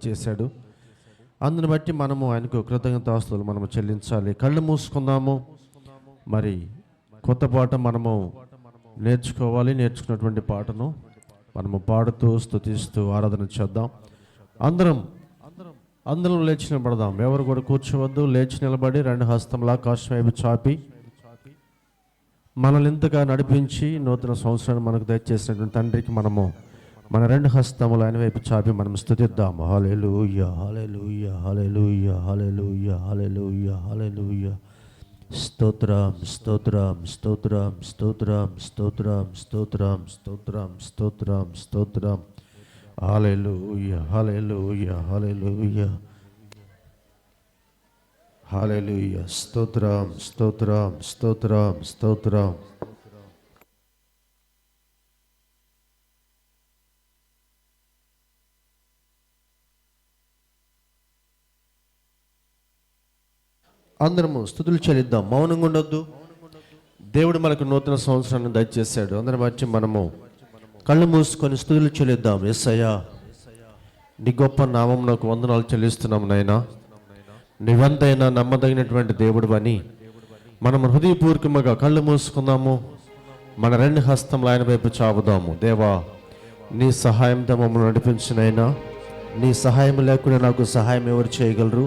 చేశాడు. అందుని బట్టి మనము ఆయనకు కృతజ్ఞతాస్తుతులు మనము చెల్లించాలి. కళ్ళు మూసుకుందాము. మరి కొత్త పాట మనము నేర్చుకోవాలి. నేర్చుకున్నటువంటి పాటను మనము పాడుతూ స్తుతిస్తూ ఆరాధన చేద్దాం. అందరం లేచి నిలబడదాం. ఎవరు కూడా కూర్చోవద్దు. లేచి నిలబడి రెండు హస్తముల ఆకాశం వైపు చాపి మనల్ని ఇంతగా నడిపించి నూతన సంవత్సరాన్ని మనకు దయచేసినటువంటి తండ్రికి మనము మన రెండు హస్తములు ఆయన వైపు చాపి మనం స్తుతిద్దాము. హల్లెలూయా hallelujah hallelujah hallelujah hallelujah hallelujah. స్తోత్రం స్తోత్రం స్తోత్రం స్తోత్రం స్తోత్రం స్తోత్రం స్తోత్రం స్తోత్రం స్తోత్రం. హల్లెలూయా హల్లెలూయా హల్లెలూయా హల్లెలూయా. స్తోత్రం స్తోత్రం స్తోత్రం స్తోత్రం. అందరము స్తుతులు చెల్లిద్దాం. మౌనంగా ఉండొద్దు. దేవుడు మనకు నూతన సంవత్సరాన్ని దయచేశాడు. అందరం వచ్చి మనము కళ్ళు మూసుకొని స్తుతులు చెల్లిద్దాం. యేసయ్యా, నీ గొప్ప నామం నాకు వందనాలు చెల్లిస్తున్నాము నాయనా. నీవెంతైనా నమ్మదగినటువంటి దేవుడు అని మనం హృదయపూర్వకంగా కళ్ళు మూసుకుందాము. మన రెండు హస్తములు ఆయన వైపు చాపుదాము. దేవా, నీ సహాయంతో మమ్మల్ని నడిపించినైనా. నీ సహాయం లేకుండా నాకు సహాయం ఎవరు చేయగలరు?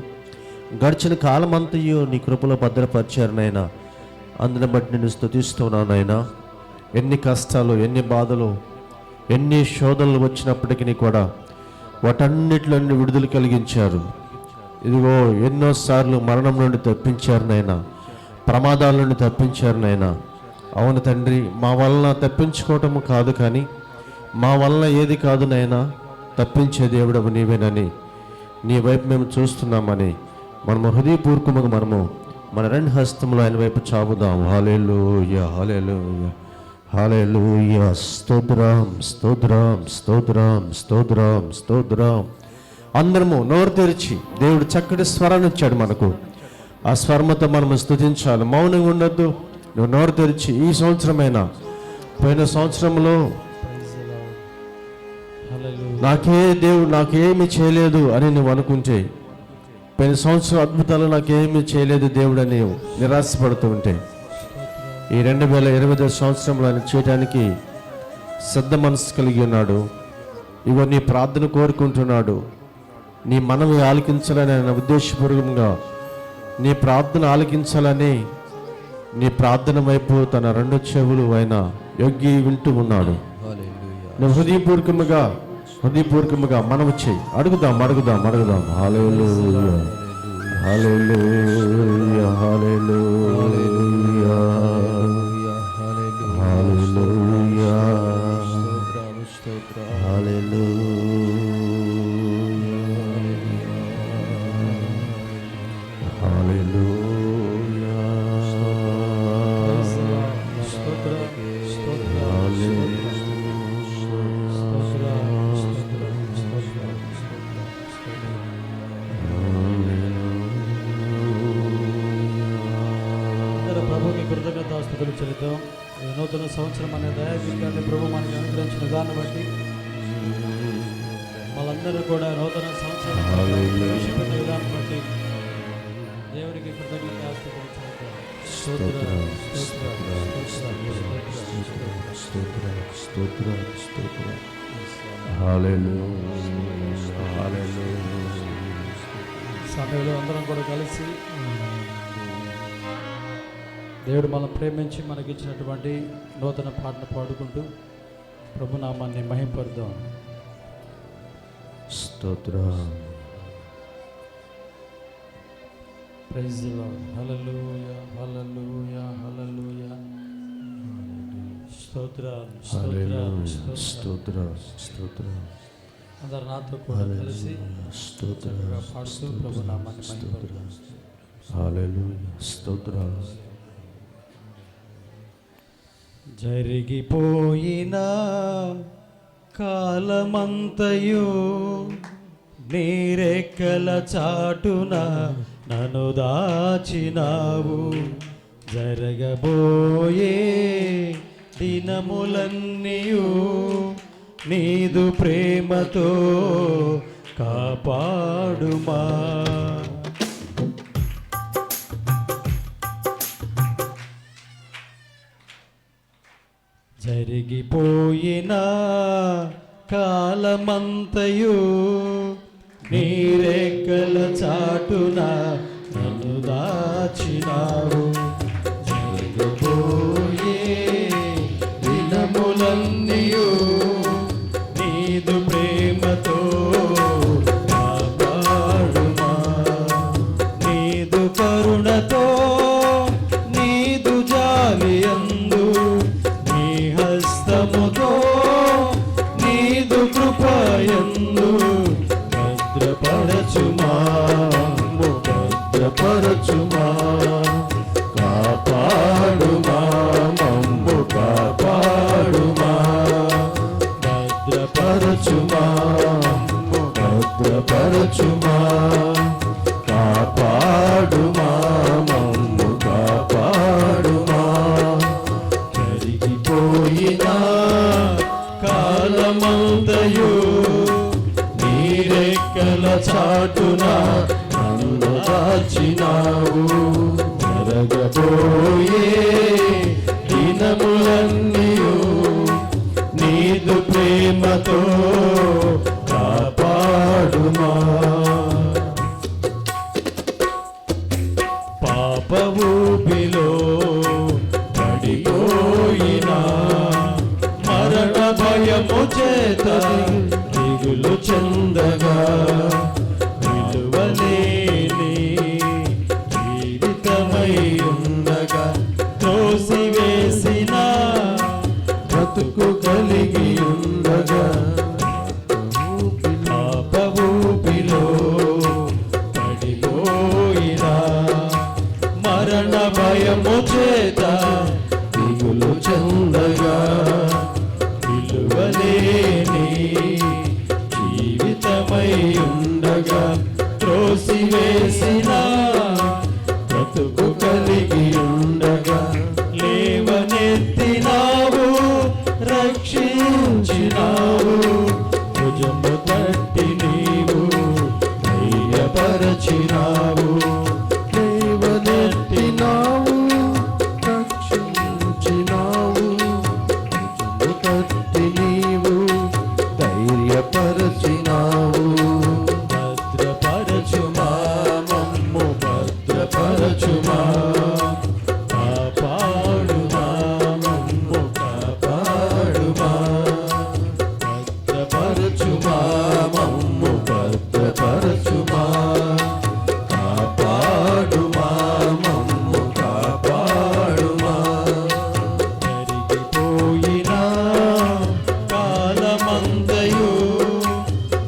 గడిచిన కాలమంతయు నీ కృపలో భద్రపరిచారునైనా. అందుని బట్టి నేను స్తుతిస్తున్నానైనా. ఎన్ని కష్టాలు, ఎన్ని బాధలు, ఎన్ని శోధనలు వచ్చినప్పటికీ కూడా వాటన్నిటిలో విడుదల కలిగించారు. ఇదిగో ఎన్నోసార్లు మరణం నుండి తప్పించారు నైనా, ప్రమాదాల నుండి తప్పించారు నైనా. అవును తండ్రి, మా వలన తప్పించుకోవటము కాదు, కానీ మా వలన ఏది కాదు నైనా, తప్పించే దేవుడవు నీవేనని నీ వైపు మేము చూస్తున్నామని మనము హృదయపూర్వకముగా మనము మన రెండు హస్తములు ఆయన వైపు చాపుదాం. హల్లెలూయా హల్లెలూయా హల్లెలూయా. స్తోత్రం స్తోత్రం స్తోత్రం స్తోత్రం స్తోత్రం. అందరము నోరు తెరిచి దేవుడు చక్కటి స్వరాన్ని ఇచ్చాడు మనకు. ఆ స్వరముతో మనము స్తుతించాలి. మౌనంగా ఉండొద్దు. నువ్వు నోరు తెరిచి ఈ సంవత్సరమైనా, పోయిన సంవత్సరంలో దేవుడు నాకేమి చేయలేదు అని నువ్వు అనుకుంటే, పోయిన సంవత్సరం అద్భుతాలు నాకేమీ చేయలేదు దేవుడు అని నిరాశపడుతూ ఉంటే, ఈ 2020 సంవత్సరంలో ఆయన చేయడానికి సిద్ధ మనసు కలిగి ఉన్నాడు. ఇగో నీ ప్రార్థన కోరుకుంటున్నాడు. నీ మనవి ఆలకించాలని ఆయన ఉద్దేశపూర్వకంగా నీ ప్రార్థన ఆలకించాలని నీ ప్రార్థన వైపు తన రెండు చెవులు ఆయన యొగ్గి వింటూ ఉన్నాడు. నువ్వు హృదయపూర్వకముగా మనవి చేయి. అడుగుదాం. హల్లెలూయా హల్లెలూయా హల్లెలూయా హల్లెలూయా కృతజ్ఞతాస్తుతులు చెల్లిద్దాం. ఈ నూతన సంవత్సరం అనే దయాభిషేకాన్ని ప్రభు మనకి అనుగ్రహించిన దాన్ని బట్టి వాళ్ళందరూ కూడా నూతన సంవత్సరాన్ని ప్రవేశపెట్టిన విధానం బట్టి దేవునికి కృతజ్ఞతాస్తుతులు చెల్లిద్దాం. సమయంలో అందరం కూడా కలిసి దేవుడు మనం ప్రేమించి మనకిచ్చినటువంటి నూతన పాటను పాడుకుంటూ ప్రభునామాన్ని మహింపరుద్దాం. స్తోత్రం. Praise the Lord. Hallelujah hallelujah hallelujah. స్తోత్రం స్తోత్రం స్తోత్రం స్తోత్రం. అందరు నాతో కూడా కలిసి చక్కగా పాడుతూ ప్రభునామాన్ని మహింపరుద్దాం. హల్లెలూయా స్తోత్రం. జరిగిపోయిన కాలమంతయు నీరెక్కల చాటున నన్ను దాచినావు. జరగబోయే దినములన్నీయు నీదు ప్రేమతో కాపాడుమా. జరిగిపోయిన కాలమంతయు నీరెక్కల చాటున నన్ను దాచినావు. జరిగిపోయే దినములన్నీయు నీదు ప్రేమతో కాపాడుమా. నీదు కరుణతో నీదు జాలియందు నీ హస్తముతో నీదు కృపయందు భద్రపరచుమా, భద్రపరచుమా. కాపాడుమా, మమ్ము కాపాడుమా. భద్రపరచుమా, భద్రపరచుమా. కాపాడుమా, మమ్ము కాపాడుమా. జరిగిపోయిన కాలమంతయు నీరెక్కల చాటున నన్ను దాచినావు. జరగబోయే దినములన్నీయు నీదు ప్రేమతో కాపాడుమా. పాప ఊపిలో పడిపోయిన మరణ భయము చేత దిగులు చెందగా విలువలేని జీవితమై ఉండగా త్రోసివేసిన బ్రతుకు కలిగి ఉండగా పాప ఊపిలో పడిపోయిన మరణ భయము చేత దిగులు చెందగా విలువలేని జీవితమై ఉండగా త్రోసివేసిన బ్రతుకు కలిగి ఉండగా లేవనెత్తినావు, రక్షించినావు. భుజము తట్టి నీవు ధైర్యపరచినావు. లేవనెత్తినావు, రక్షించినావు. భుజము తట్టి నీవు ధైర్యపరచినావు. భద్రపరచుమా, మమ్ము భద్రపరచుమా. కాపాడుమా, మమ్ము కాపాడుమా. భద్రపరచుమా, మమ్ము భద్రపరచుమా. కాపాడుమా, మమ్ము కాపాడుమా. జరిగిపోయిన కాలమంతయు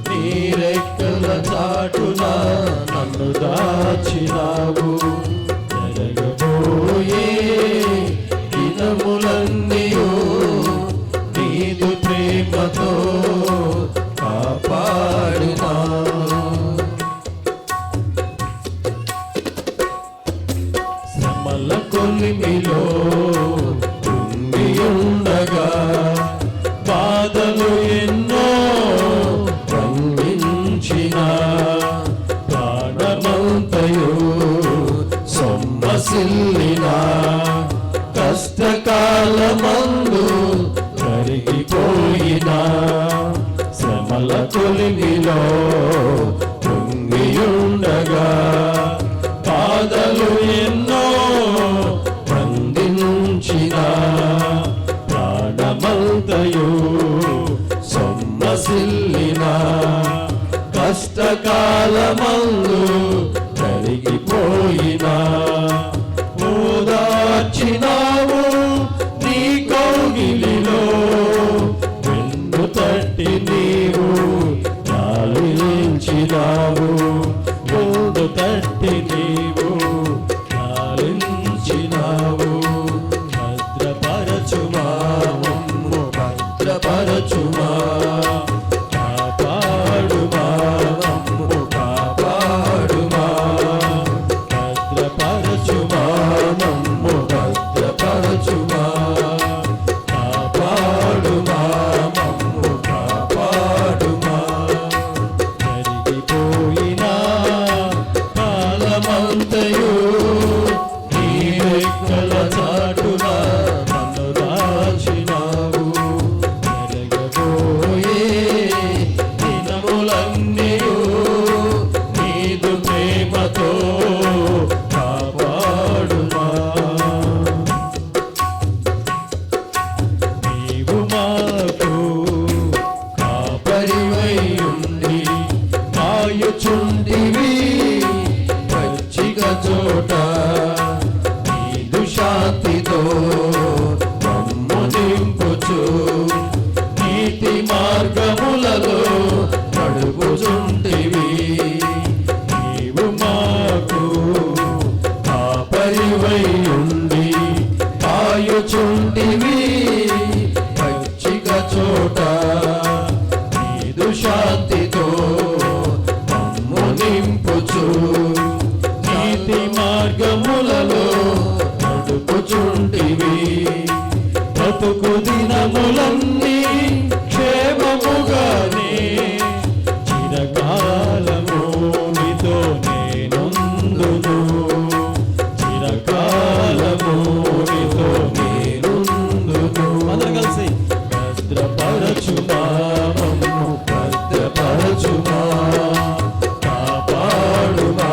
నీరెక్కల చాటున నన్ను దాచినావు. జరగబోయే దినములన్నీయు నీదు ప్రేమతో కాపాడుమా. శ్రమల కొలిమిలో ఉండగా బాధలు ఎన్నో పండించిన ప్రాణమంతయు సొమ్మసిల్లిన కష్టకాలమందు కరిగిపోయిన శ్రమల కొలిమిలో ఉండగా బాధలు ఎన్నో పండించిన ప్రాణమంతయు సొమ్మసిల్లిన కష్టకాలమందు కరిగిపోయిన ఓదార్చినావు నీ కౌగిలిలో. వెన్ను తట్టి నీవు లాలించినావు. వెన్ను తట్టి నీవు లాలించినావు. భద్రపరచుమా, మమ్ము భద్రపరచుమా. కాపాడుమా, మమ్ము కాపాడుమా. భద్రపరచుమా, మమ్ము భద్రపరచుమా. కాపాడుమా, మమ్ము కాపాడుమా. పోయినా కాలమంతయు నీ రెక్కల చాటున నన్ను దాచినావు. జరగబోయే దినములన్నీయు నీదు ప్రేమతో కాపాడుమా. నీవు మాకు కాపరివై ఉండి కాయుచుండివి పచ్చిక చోట. నీదు శాంతితో మమ్ము నింపుచు నీతి మార్గములలో నడుపుచుంటివి. నీవు మాకు కాపరివై ఉండి కాయుచుంటివి పచ్చిక చోట. నీదు శాంతితో మమ్ము నింపుచు నీతి మార్గములలో నడుపుచుంటివి. బ్రతుకు దినములన్నీ క్షేమముగానే చిరకాలము నీతో నేనుందును. చిరకాలము నీతో నేనుందును. అందరం కలిసి భద్రపరచుమా మమ్ము భద్రపరచుమా. కాపాడుమా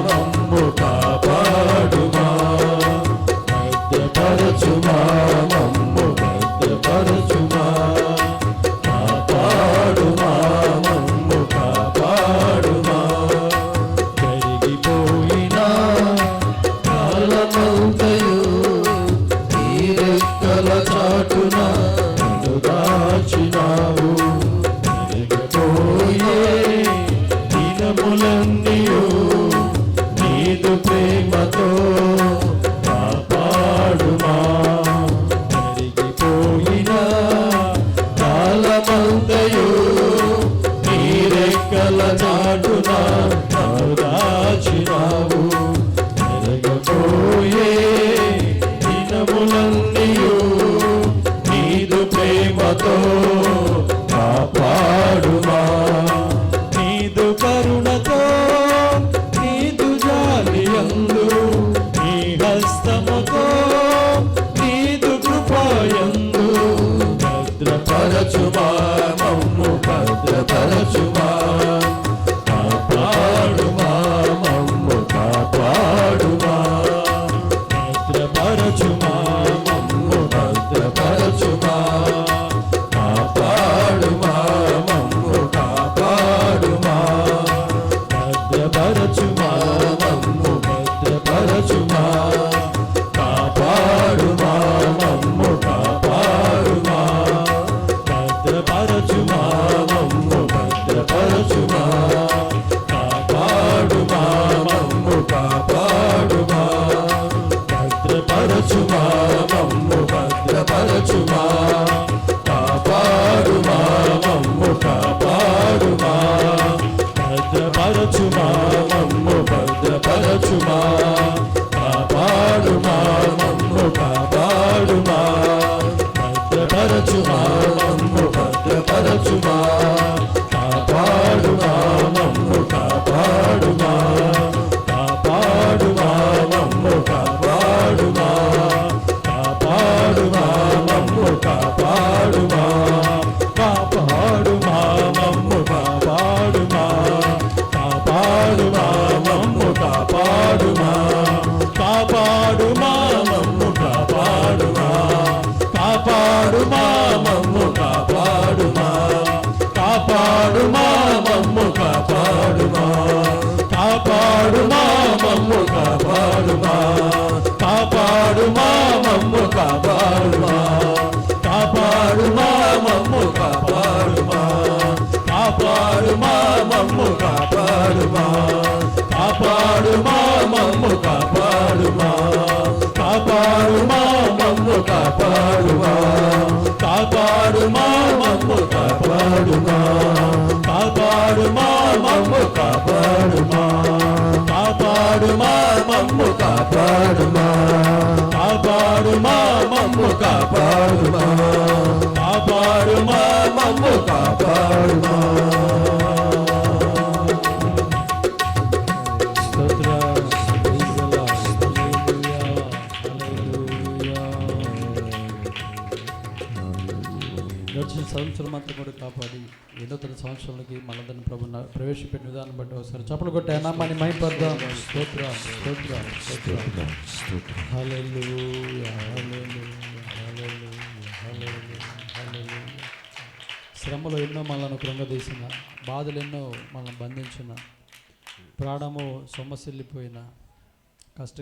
మమ్ము కాపాడుమా. భద్రపరచుమా మమ్ము భద్రపరచుమా. కాపాడుమా మమ్ము కాపాడుమా. కరిగిపోయినా కాలమంతయు నీ రెక్కల చాటున నన్ను దాచినావు. కరిగిపోయే దినములన్నీయు నీదు ప్రేమతో కాపాడుమా. కరిగిపోయిన కాలమంతయు నీ రెక్కల చాటున నన్ను దాచినావు. కరిగిపోయే దినములన్నీయు నీదు ప్రేమతో కాపాడుమా. నీదు కరుణతో నీదు జాలియందు నీ హస్తముతో నీదు కృపయందు భద్రపరచుమా మమ్ము భద్రపరచుమా. కాపాడుమా మమ్ము కాపాడుమా. భద్రపరచుమా మమ్ము భద్రపరచుమా. కాపాడుమా మమ్ము కాపాడుమా. భద్రపరచుమా మమ్ము భద్రపరచుమా. కాపాడుమా మమ్ము కాపాడుమా. భద్రపరచుమా మమ్ము భద్రపరచుమా. కాపాడుమా మమ్ము కాపాడుమా. భద్రపరచుమా మమ్ము భద్రపరచుమా. కాపాడుమా మమ్ము కాపాడుమా. భద్రపరచుమా మమ్ము భద్రపరచుమా. కాపాడుమా మమ్ము కాపాడుమా. భద్రపరచుమా మమ్ము భద్రపరచుమా. కాపాడుమా మమ్ము కాపాడుమా. కాపాడుమా మమ్ము కాపాడుమా. కాపాడుమా మమ్ము కాపాడుమా. కాపాడుమా మమ్ము కాపాడుమా. కాపాడుమా మమ్ము కాపాడుమా. కాపాడుమా మమ్ము కాపాడుమా. కాపాడుమా మమ్ము కాపాడుమా. కాపాడుమా మమ్ము కాపాడుమా. కాపాడుమా మమ్ము కాపాడుమా. కాపాడుమా మమ్ము కాపాడుమా. కాపాడుమా మమ్ము కాపాడుమా. కాపాడుమా మమ్ము కాపాడుమా. కాపాడుమా మమ్ము కాపాడుమా. కాపాడుమా మమ్ము కాపాడుమా. కాపాడుమా మమ్ము కాపాడుమా. కాపాడుమా మమ్ము కాపాడుమా. కాపాడుమా మమ్ము కాపాడుమా. కాపాడుమా మమ్ము కాపాడుమా. కాపాడుమా మమ్ము కాపాడుమా. గడిచిన సంవత్సరం అంతా కూడా కాపాడి ఈ నూతన సంవత్సరాలకి మనందరిని ప్రభు ప్రవేశపెట్టిన విధానం బట్టి ఒకసారి చప్పలు కొట్టే నామాన్ని మైపడదాం. స్తోత్రం స్తోత్రం స్తోత్రం. హల్లెలూయా హల్లెలూయా హల్లెలూయా హల్లెలూయా హల్లెలూయా. శ్రమలు ఎన్నో మనల్ని కృంగదీసిన, బాధలు ఎన్నో మనల్ని బంధించిన, ప్రాణము సొమ్మసిల్లిపోయిన, కష్ట